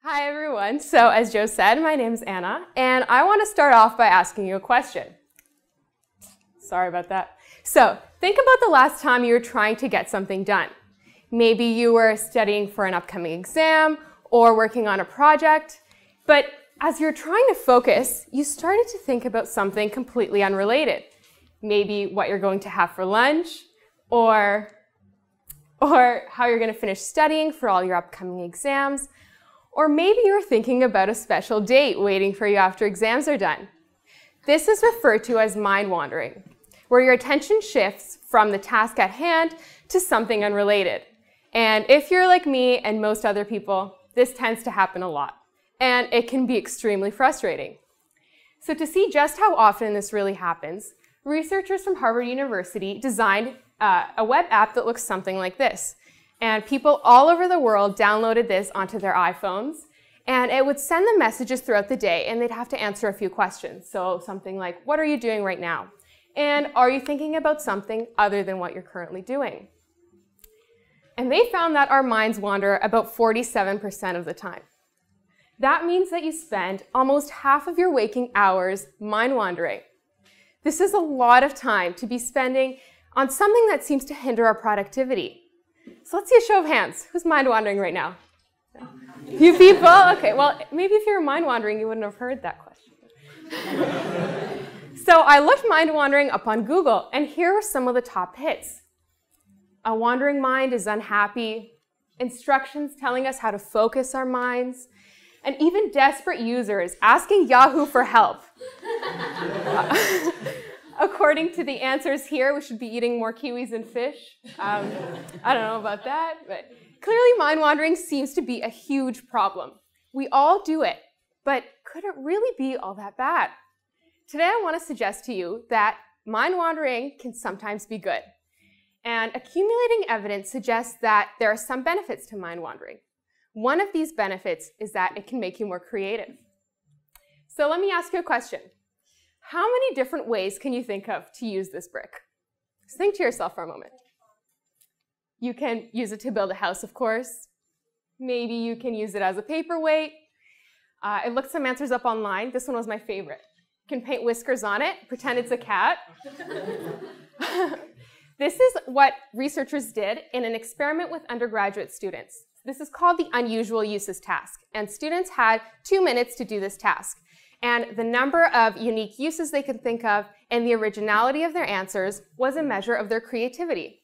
Hi everyone. So as Joe said, my name's Anna, and I want to start off by asking you a question. Sorry about that. So think about the last time you were trying to get something done. Maybe you were studying for an upcoming exam or working on a project, but as you're trying to focus, you started to think about something completely unrelated. Maybe what you're going to have for lunch, or how you're going to finish studying for all your upcoming exams, or maybe you're thinking about a special date waiting for you after exams are done. This is referred to as mind wandering, where your attention shifts from the task at hand to something unrelated. And if you're like me and most other people, this tends to happen a lot, and it can be extremely frustrating. So to see just how often this really happens, researchers from Harvard University designed a web app that looks something like this. And people all over the world downloaded this onto their iPhones, and it would send them messages throughout the day, and they'd have to answer a few questions. So something like, what are you doing right now? And are you thinking about something other than what you're currently doing? And they found that our minds wander about 47% of the time. That means that you spend almost half of your waking hours mind wandering. This is a lot of time to be spending on something that seems to hinder our productivity. So let's see a show of hands. Who's mind wandering right now? You people? Okay, well, maybe if you were mind wandering, you wouldn't have heard that question. So I looked mind wandering up on Google, and here are some of the top hits. A wandering mind is unhappy, instructions telling us how to focus our minds, and even desperate users asking Yahoo for help. According to the answers here, we should be eating more kiwis and fish. I don't know about that, but clearly mind wandering seems to be a huge problem. We all do it, but could it really be all that bad? Today I want to suggest to you that mind wandering can sometimes be good. And accumulating evidence suggests that there are some benefits to mind wandering. One of these benefits is that it can make you more creative. So let me ask you a question. How many different ways can you think of to use this brick? Just think to yourself for a moment. You can use it to build a house, of course. Maybe you can use it as a paperweight. I looked some answers up online. This one was my favorite. You can paint whiskers on it, pretend it's a cat. This is what researchers did in an experiment with undergraduate students. This is called the unusual uses task, and students had 2 minutes to do this task. And the number of unique uses they could think of and the originality of their answers was a measure of their creativity.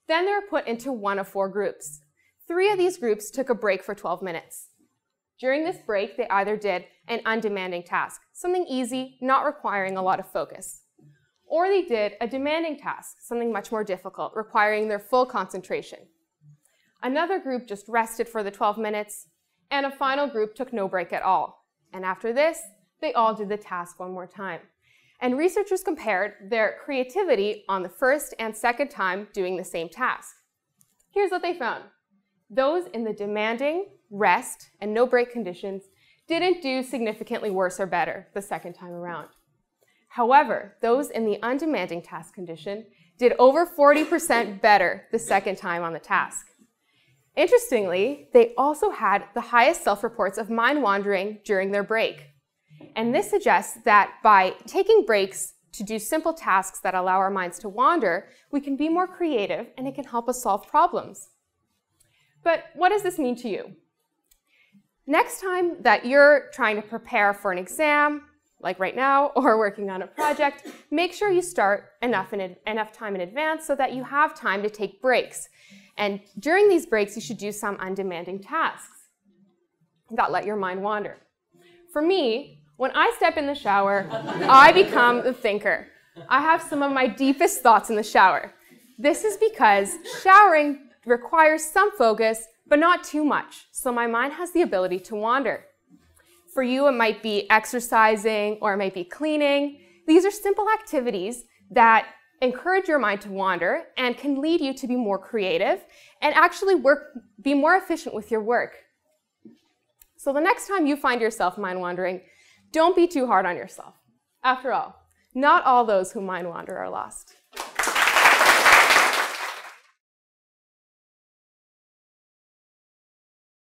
Then they were put into one of 4 groups. 3 of these groups took a break for 12 minutes. During this break, they either did an undemanding task, something easy, not requiring a lot of focus, or they did a demanding task, something much more difficult, requiring their full concentration. Another group just rested for the 12 minutes, and a final group took no break at all. And after this, they all did the task one more time. And researchers compared their creativity on the first and second time doing the same task. Here's what they found. Those in the demanding, rest, and no break conditions didn't do significantly worse or better the second time around. However, those in the undemanding task condition did over 40% better the second time on the task. Interestingly, they also had the highest self-reports of mind wandering during their break. And this suggests that by taking breaks to do simple tasks that allow our minds to wander, we can be more creative and it can help us solve problems. But what does this mean to you? Next time that you're trying to prepare for an exam, like right now, or working on a project, make sure you start enough time in advance so that you have time to take breaks. And during these breaks, you should do some undemanding tasks that let your mind wander. For me, when I step in the shower, I become the thinker. I have some of my deepest thoughts in the shower. This is because showering requires some focus, but not too much, so my mind has the ability to wander. For you, it might be exercising or it might be cleaning. These are simple activities that encourage your mind to wander and can lead you to be more creative and actually be more efficient with your work. So the next time you find yourself mind wandering, don't be too hard on yourself. After all, not all those who mind wander are lost.